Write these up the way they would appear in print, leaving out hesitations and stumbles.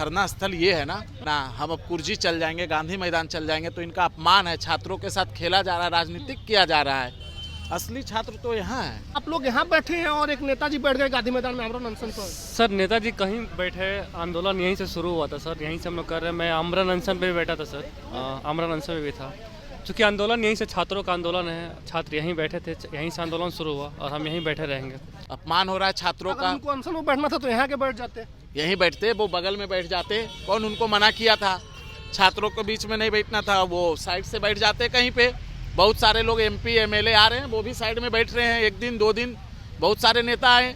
धरना स्थल ये है ना हम अब कुर्जी चल जाएंगे, गांधी मैदान चल जाएंगे तो इनका अपमान है। छात्रों के साथ खेला जा रहा है, राजनीतिक किया जा रहा है। असली छात्र तो यहाँ है। आप लोग यहाँ बैठे हैं और एक नेताजी बैठ गए गांधी मैदान में आमरण अनशन पर। सर नेताजी कहीं बैठे, आंदोलन यहीं से शुरू हुआ था सर, यहीं से हम लोग कर रहे हैं। मैं आमरण अनशन पे भी बैठा था सर, आमरण अनशन पे भी था। चूँकि आंदोलन यहीं से, छात्रों का आंदोलन है, छात्र यहीं बैठे थे, यहीं से आंदोलन शुरू हुआ और हम यहीं बैठे रहेंगे। अपमान हो रहा है छात्रों का। उनको अनशन में बैठना था तो यहाँ के बैठ जाते, यहीं बैठते, वो बगल में बैठ जाते। कौन उनको मना किया था? छात्रों के बीच में नहीं बैठना था, वो साइड से बैठ जाते कहीं पे। बहुत सारे लोग MP MLA आ रहे हैं, वो भी साइड में बैठ रहे हैं। 1 दिन 2 दिन बहुत सारे नेता आए,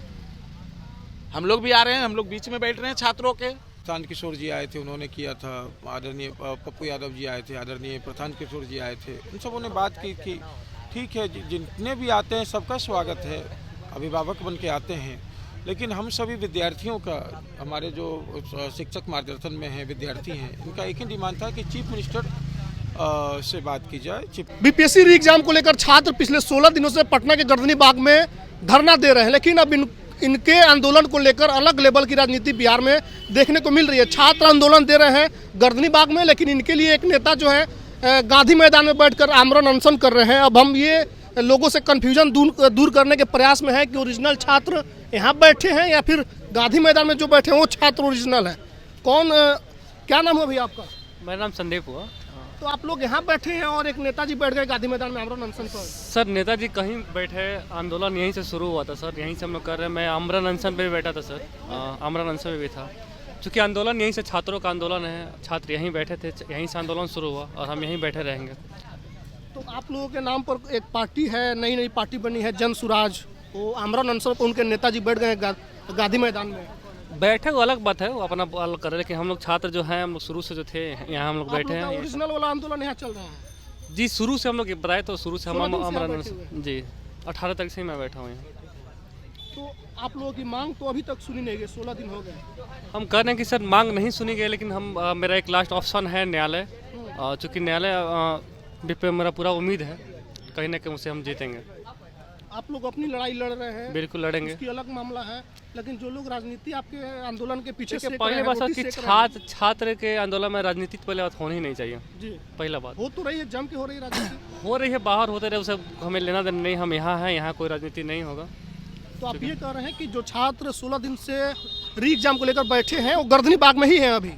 हम लोग भी आ रहे हैं, हम लोग बीच में बैठ रहे हैं छात्रों के। प्रशांत किशोर जी आए थे, उन्होंने किया था। आदरणीय पप्पू यादव जी आए थे, आदरणीय प्रशांत किशोर जी आए थे। उन सबों ने बात की कि ठीक है, जितने भी आते हैं सबका स्वागत है, अभिभावक बन के आते हैं, लेकिन हम सभी विद्यार्थियों का, हमारे जो शिक्षक मार्गदर्शन में हैं, विद्यार्थी हैं, इनका एक ही डिमांड था कि चीफ मिनिस्टर से बात की जाए। बीपीएससी री एग्जाम को लेकर छात्र पिछले 16 दिनों से पटना के गर्दनी बाग में धरना दे रहे हैं, लेकिन अब इनके आंदोलन को लेकर अलग लेवल की राजनीति बिहार में देखने को मिल रही है। छात्र आंदोलन दे रहे हैं गर्दनी बाग में, लेकिन इनके लिए एक नेता जो है गांधी मैदान में बैठकर आमरण अनशन कर रहे हैं। अब हम ये लोगों से कन्फ्यूजन दूर करने के प्रयास में है कि ओरिजिनल छात्र यहाँ बैठे हैं या फिर गांधी मैदान में जो बैठे हैं वो छात्र ओरिजिनल है। कौन, क्या नाम है भैया आपका? मेरा नाम संदीप हुआ। तो आप लोग यहाँ बैठे हैं और एक नेताजी बैठ गए गांधी मैदान में आमरण अनशन पर। सर नेताजी कहीं बैठे, आंदोलन यहीं से शुरू हुआ था सर, यहीं से हम लोग कर रहे हैं। मैं आमरण अनशन पे भी बैठा था सर, आमरण अनशन पे भी था। चूँकि आंदोलन यहीं से, छात्रों का आंदोलन है, छात्र यहीं बैठे थे, यहीं से आंदोलन शुरू हुआ और हम यहीं बैठे रहेंगे। तो आप लोगों के नाम पर एक पार्टी है, नई पार्टी बनी है जन सुराज, वो आमरण अनशन पर उनके नेताजी बैठ गए गांधी मैदान में। बैठे वो अलग बात है, वो अपना अलग कर रहे हैं, लेकिन हम लोग छात्र जो हैं, हम लोग शुरू से जो थे यहाँ हम लोग बैठे हैं। ओरिजिनल वाला आंदोलन यहाँ चल रहा है जी, शुरू से हम लोग बताए तो शुरू से हम 16 दिन से आमरण यहाँ बैठे जी 18 तारीख से ही मैं बैठा हूँ यहाँ। तो आप लोगों की मांग तो अभी तक सुनी नहीं गई, 16 दिन हो गए। हम कह रहे हैं कि सर मांग नहीं सुनी गई, लेकिन हम मेरा एक लास्ट ऑप्शन है न्यायालय। चूँकि न्यायालय पे मेरा पूरा उम्मीद है कहीं ना कहीं उसे हम जीतेंगे। आप लोग अपनी लड़ाई लड़ रहे हैं, बिल्कुल लड़ेंगे, उसकी अलग मामला है, लेकिन जो लोग राजनीति आपके आंदोलन के पीछे से पहले बात सर कि छात्र के आंदोलन में राजनीति पहले बात होनी ही नहीं चाहिए जी। पहला बात हो तो रही है, जम के हो रही है राजनीति, हो रही है, बाहर होते रहे, उसे हमें लेना देना नहीं। हम यहाँ हैं, यहाँ कोई राजनीति नहीं होगा। तो आप ये कह रहे हैं कि जो छात्र 16 दिन से री एग्जाम को लेकर बैठे हैं वो गर्दनी बाग में ही हैं अभी?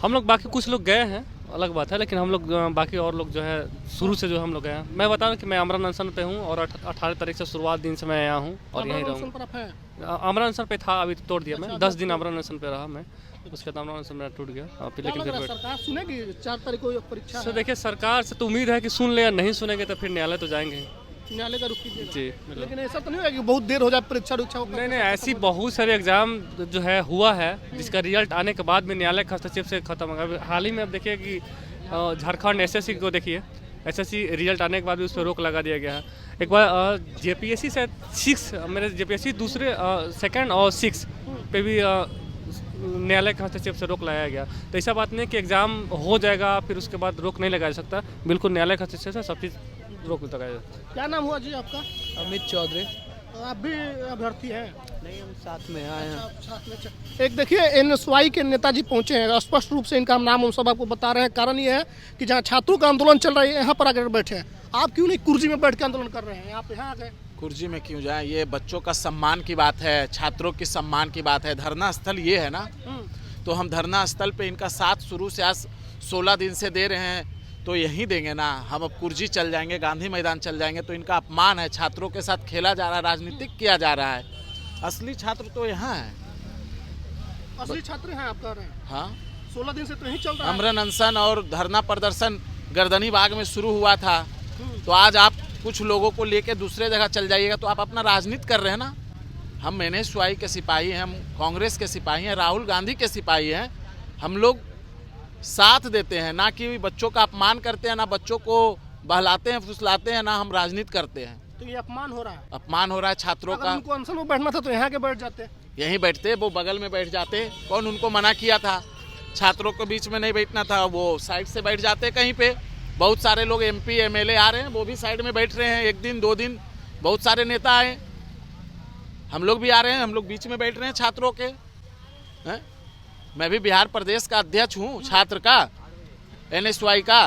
हम लोग बाकी कुछ लोग गए हैं, अलग बात है, लेकिन हम लोग बाकी और लोग जो है शुरू से जो हम लोग गए हैं। मैं बता रहा हूँ कि मैं आमरण अनशन पे हूँ और 18 तारीख से शुरुआत दिन से मैं यहाँ हूँ और यहीं रहूँगा। आमरण अनशन पे था, अभी तो तोड़ दिया मैं। 10 दिन आमरण अनशन पे रहा मैं, उसके बाद आमरण अनशन मेरा टूट गया। लेकिन फिर सरकार सुनेगी 4 तारीख को परीक्षा सर, देखिए सरकार से तो उम्मीद है कि सुन ले, या नहीं सुनेंगे तो फिर न्यायालय तो जाएंगे, न्यायालय का रुख कीजिएगा। जी। लेकिन ऐसा तो नहीं होगा कि बहुत देर हो जाए परीक्षा नहीं, ऐसी बहुत सारे एग्जाम जो है हुआ है जिसका रिजल्ट आने के बाद में न्यायालय के हस्तक्षेप से खत्म होगा। हाल ही में अब देखिए कि झारखंड SSC को देखिए, SSC रिजल्ट आने के बाद भी उस पर रोक लगा दिया गया है। एक बार JPSC से 6 मेरे JPSC दूसरे 2nd और 6 पे भी न्यायालय के हस्तक्षेप से रोक लगाया गया। तो ऐसा बात नहीं कि एग्ज़ाम हो जाएगा फिर उसके बाद रोक नहीं लगाया जा सकता, बिल्कुल न्यायालय के हस्तक्षेप से सब चीज़ रोक लगाया जाता है। क्या नाम हुआ जी आपका? अमित चौधरी। आप भी अभ्यर्थी हैं? नहीं, हम साथ में आए हैं। एक देखिए NSY के नेताजी पहुंचे हैं, स्पष्ट रूप से इनका हम नाम हम सब आपको बता रहे हैं। कारण ये है कि जहां छात्रों का आंदोलन चल रहा है यहाँ पर आकर बैठे हैं। आप क्यों नहीं कुर्सी में बैठ के आंदोलन कर रहे हैं? यहाँ पे आ गए। कुर्जी में क्यों जाए? ये बच्चों का सम्मान की बात है, छात्रों के सम्मान की बात है। धरना स्थल ये है ना, तो हम धरना स्थल पे इनका साथ शुरू से आज 16 दिन से दे रहे हैं, तो यहीं देंगे ना। हम अब कुर्जी चल जाएंगे, गांधी मैदान चल जाएंगे तो इनका अपमान है। छात्रों के साथ खेला जा रहा है, राजनीतिक किया जा रहा है। असली छात्र तो यहाँ है। असली छात्र हैं आप कह रहे हैं? हाँ, 16 दिन से तो यहीं चल रहा है। आमरण अनशन और धरना प्रदर्शन गर्दनी बाग में शुरू हुआ था, तो आज आप कुछ लोगों को लेके दूसरे जगह चल जाइएगा तो आप अपना राजनीति कर रहे हैं ना। हम NSY के सिपाही हैं, हम कांग्रेस के सिपाही हैं, राहुल गांधी के सिपाही हैं। हम लोग साथ देते हैं, ना कि बच्चों का अपमान करते हैं, ना बच्चों को बहलाते हैं फुसलाते हैं, ना हम राजनीति करते हैं। तो ये अपमान हो रहा है? अपमान हो रहा है छात्रों का। उनको अनशन में बैठना था तो यहाँ के बैठ जाते, यहीं बैठते, वो बगल में बैठ जाते। कौन उनको मना किया था? छात्रों के बीच में नहीं बैठना था, वो साइड से बैठ जाते कहीं पे। बहुत सारे लोग MP MLA आ रहे हैं, वो भी साइड में बैठ रहे हैं। 1 दिन 2 दिन बहुत सारे नेता आए, हम लोग भी आ रहे हैं, हम लोग बीच में बैठ रहे हैं छात्रों के हैं। मैं भी बिहार प्रदेश का अध्यक्ष हूँ छात्र का, NSY का।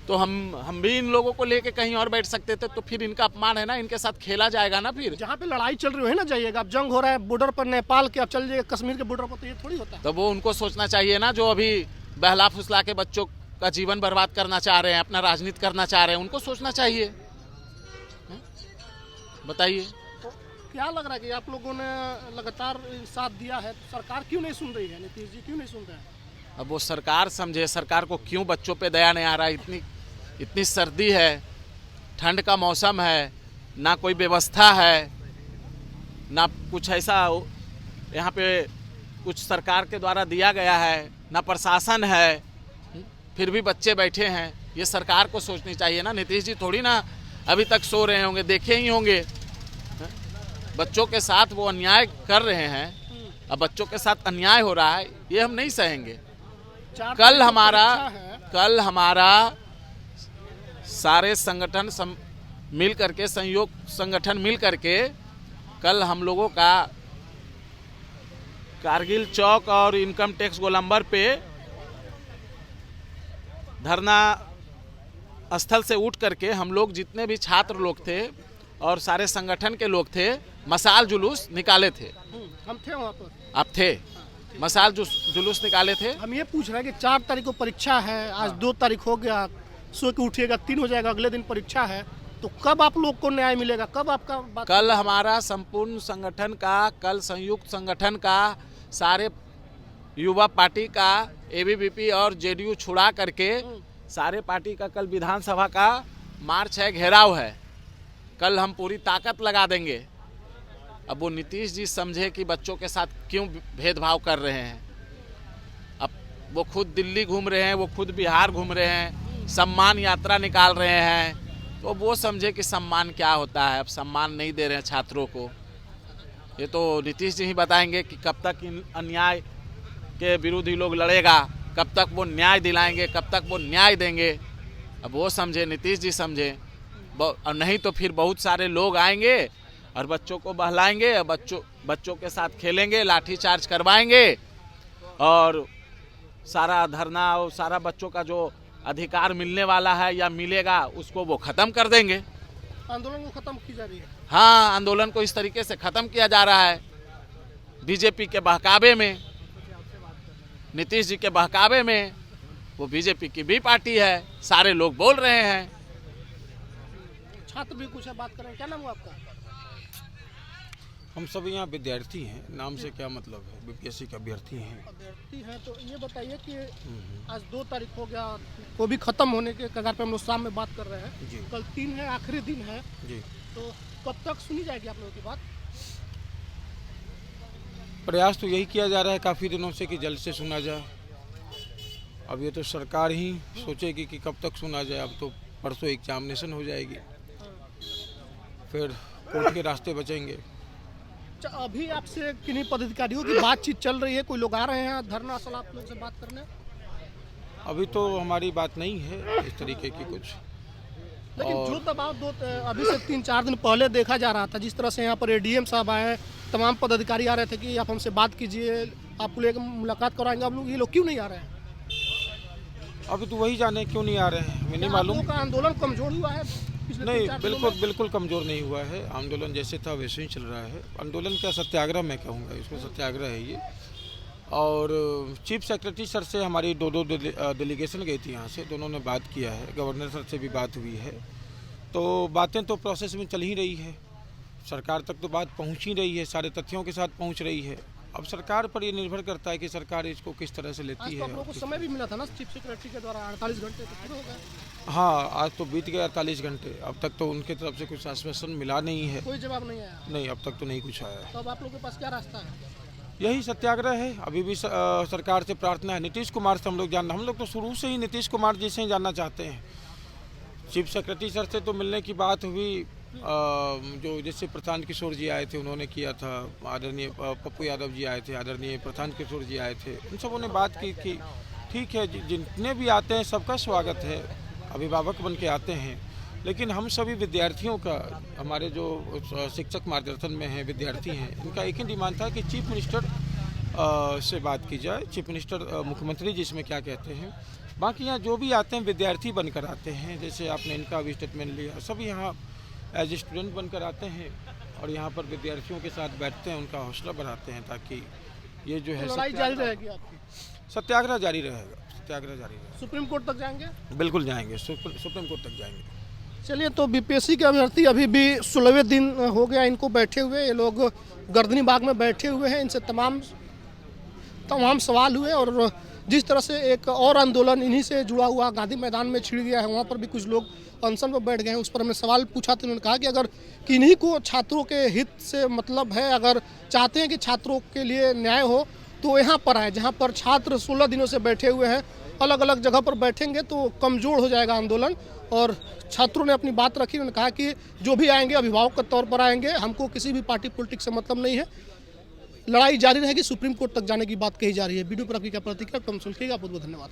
तो हम भी इन लोगों को लेके कहीं और बैठ सकते थे, तो फिर इनका अपमान है ना, इनके साथ खेला जाएगा ना। फिर जहाँ पे लड़ाई चल रही है ना जाइएगा, अब जंग हो रहा है बॉर्डर पर नेपाल के, अब चल जाइए कश्मीर के बॉर्डर पर, तो ये थोड़ी होता है। तो वो उनको सोचना चाहिए ना, जो अभी बहला फुसला के बच्चों का जीवन बर्बाद करना चाह रहे हैं, अपना राजनीति करना चाह रहे हैं, उनको सोचना चाहिए। बताइए तो क्या लग रहा है कि आप लोगों ने लगातार साथ दिया है, तो सरकार क्यों नहीं सुन रही है? नीतीश जी क्यों नहीं सुन रहे हैं? अब वो सरकार समझे, सरकार को क्यों बच्चों पे दया नहीं आ रहा है। इतनी सर्दी है, ठंड का मौसम है, ना कोई व्यवस्था है, ना कुछ ऐसा यहाँ पे कुछ सरकार के द्वारा दिया गया है, ना प्रशासन है, फिर भी बच्चे बैठे हैं। ये सरकार को सोचनी चाहिए ना। नीतीश जी थोड़ी ना अभी तक सो रहे होंगे, देखे ही होंगे बच्चों के साथ वो अन्याय कर रहे हैं। अब बच्चों के साथ अन्याय हो रहा है, ये हम नहीं सहेंगे। कल हमारा सारे संगठन मिल करके, संयोग संगठन मिल करके, कल हम लोगों का कारगिल चौक और इनकम टैक्स गोलंबर पे धरना स्थल से उठ करके हम लोग जितने भी छात्र लोग थे और सारे संगठन के लोग थे, मसाल जुलूस निकाले थे। हम थे वहाँ पर, आप थे, मसाल जुलूस निकाले थे। हम ये पूछ रहे हैं कि 4 तारीख को परीक्षा है, आज 2 तारीख हो गया, सो के उठिएगा 3 हो जाएगा, अगले दिन परीक्षा है, तो कब आप लोग को न्याय मिलेगा? कब आपका बात? कल हमारा संपूर्ण संगठन का, कल संयुक्त संगठन का, सारे युवा पार्टी का, ABVP और JDU छुड़ा करके सारे पार्टी का कल विधानसभा का मार्च है, घेराव है। कल हम पूरी ताकत लगा देंगे। अब वो नीतीश जी समझे कि बच्चों के साथ क्यों भेदभाव कर रहे हैं। अब वो खुद दिल्ली घूम रहे हैं, वो खुद बिहार घूम रहे हैं, सम्मान यात्रा निकाल रहे हैं, तो वो समझे कि सम्मान क्या होता है। अब सम्मान नहीं दे रहे हैं छात्रों को। ये तो नीतीश जी ही बताएंगे कि कब तक इन अन्याय के विरोधी लोग लड़ेगा, कब तक वो न्याय दिलाएंगे, कब तक वो न्याय देंगे। अब वो समझे, नीतीश जी समझे। और नहीं तो फिर बहुत सारे लोग आएंगे और बच्चों को बहलाएंगे, बच्चों के साथ खेलेंगे, लाठीचार्ज करवाएंगे और सारा धरना और सारा बच्चों का जो अधिकार मिलने वाला है या मिलेगा उसको वो ख़त्म कर देंगे। आंदोलन को खत्म की जा रही है। हाँ, आंदोलन को इस तरीके से ख़त्म किया जा रहा है, बीजेपी के बहकावे में, नीतीश जी के बहकावे में। वो बीजेपी की भी पार्टी है, सारे लोग बोल रहे हैं। छात्र भी कुछ है, बात करें। क्या नाम हुआ आपका? हम सब यहाँ विद्यार्थी हैं, नाम से क्या मतलब है, BPSC के अभ्यर्थी हैं। अभ्यर्थी हैं, तो ये बताइए कि आज 2 तारीख हो गया, वो भी खत्म होने के कगार पे हम लोग शाम में बात कर रहे हैं जी। कल 3 है, आखिरी दिन है जी। तो कब तक सुनी जाएगी आप लोगों की बात? प्रयास तो यही किया जा रहा है काफ़ी दिनों से कि जल्द से सुना जाए। अब ये तो सरकार ही सोचेगी कि कब तक सुना जाए। अब तो परसों एग्जामिनेशन हो जाएगी, फिर कोर्ट के रास्ते बचेंगे। अभी आपसे किन्हीं पदाधिकारियों की बातचीत चल रही है? कोई लोग आ रहे हैं धरना स्थल आप लोग से बात करने? अभी तो हमारी बात नहीं है इस तरीके की कुछ। लेकिन जो दबाव अभी से 3-4 दिन पहले देखा जा रहा था, जिस तरह से यहाँ पर ADM साहब आए, तमाम पदाधिकारी आ रहे थे कि आप हमसे बात कीजिए, आपको लेकर मुलाकात कराएंगे, आप लोग, ये लोग क्यों नहीं आ रहे हैं? अभी तो वही जाने क्यों नहीं आ रहे हैं, हमें नहीं मालूम। का आंदोलन कमजोर हुआ है पिछले नहीं, 3-4 दिनों में? बिल्कुल कमज़ोर नहीं हुआ है। आंदोलन जैसे था वैसे ही चल रहा है। आंदोलन क्या, सत्याग्रह मैं कहूँगा इसको, सत्याग्रह है ये। और चीफ सेक्रेटरी सर से हमारी 2 डेलीगेशन गई थी यहाँ से, दोनों ने बात किया है, गवर्नर सर से भी बात हुई है। तो बातें तो प्रोसेस में चल ही रही है, सरकार तक तो बात पहुँच ही रही है, सारे तथ्यों के साथ पहुँच रही है। अब सरकार पर ये निर्भर करता है कि सरकार इसको किस तरह से लेती है। आप लोगों को समय भी मिला था ना चीफ सेक्रेटरी के द्वारा, 48 घंटे तो पूरे हो गए। हाँ, आज तो बीत गए 48 घंटे, अब तक तो उनके तरफ से कुछ आश्वासन मिला नहीं है। कोई जवाब नहीं आया? नहीं, अब तक तो नहीं कुछ आया। तो अब आप लोगों के पास क्या रास्ता है? यही सत्याग्रह है। अभी भी सरकार से प्रार्थना है। नीतीश कुमार से हम लोग तो शुरू से ही नीतीश कुमार जी से ही जानना चाहते हैं। चीफ सेक्रेटरी सर से तो मिलने की बात हुई, जो जैसे प्रशांत किशोर जी आए थे उन्होंने किया था, आदरणीय पप्पू यादव जी आए थे, आदरणीय प्रशांत किशोर जी आए थे, उन सबों ने बात की कि ठीक है, जितने भी आते हैं सबका स्वागत है, अभिभावक बन के आते हैं, लेकिन हम सभी विद्यार्थियों का, हमारे जो शिक्षक मार्गदर्शन में हैं, विद्यार्थी हैं, इनका एक ही डिमांड था कि चीफ मिनिस्टर से बात की जाए, चीफ मिनिस्टर मुख्यमंत्री जी इसमें क्या कहते हैं। बाकी यहाँ जो भी आते हैं विद्यार्थी बनकर आते हैं, जैसे आपने इनका भी स्टेटमेंट लिया, सभी यहाँ एज स्टूडेंट बनकर आते हैं और यहाँ पर विद्यार्थियों के साथ बैठते हैं, उनका हौसला बढ़ाते हैं ताकि ये जो है लड़ाई जारी रहेगी आपकी? सत्याग्रह जारी रहेगा, सत्याग्रह जारी रहेगा। सुप्रीम कोर्ट तक जाएंगे? बिल्कुल जाएंगे, सुप्रीम कोर्ट तक जाएंगे। चलिए, तो बीपीएससी के अभ्यर्थी अभी भी 16वें दिन हो गया इनको बैठे हुए। ये लोग गर्दनी बाग में बैठे हुए हैं, इनसे तमाम सवाल हुए और जिस तरह से एक और आंदोलन इन्हीं से जुड़ा हुआ गांधी मैदान में छिड़ गया है, वहाँ पर भी कुछ लोग अनशन पर बैठ गए हैं। उस पर हमने सवाल पूछा तो उन्होंने कहा कि अगर किन्हीं को छात्रों के हित से मतलब है, अगर चाहते हैं कि छात्रों के लिए न्याय हो तो यहाँ पर आए, जहाँ पर छात्र 16 दिनों से बैठे हुए हैं। अलग अलग जगह पर बैठेंगे तो कमज़ोर हो जाएगा आंदोलन। और छात्रों ने अपनी बात रखी, उन्होंने कहा कि जो भी आएंगे अभिभावक के तौर पर आएंगे, हमको किसी भी पार्टी पॉलिटिक्स से मतलब नहीं है, लड़ाई जारी रहेगी, सुप्रीम कोर्ट तक जाने की बात कही जा रही है। वीडियो पर आपकी क्या प्रतिक्रिया, कम सुनिएगा। बहुत बहुत धन्यवाद।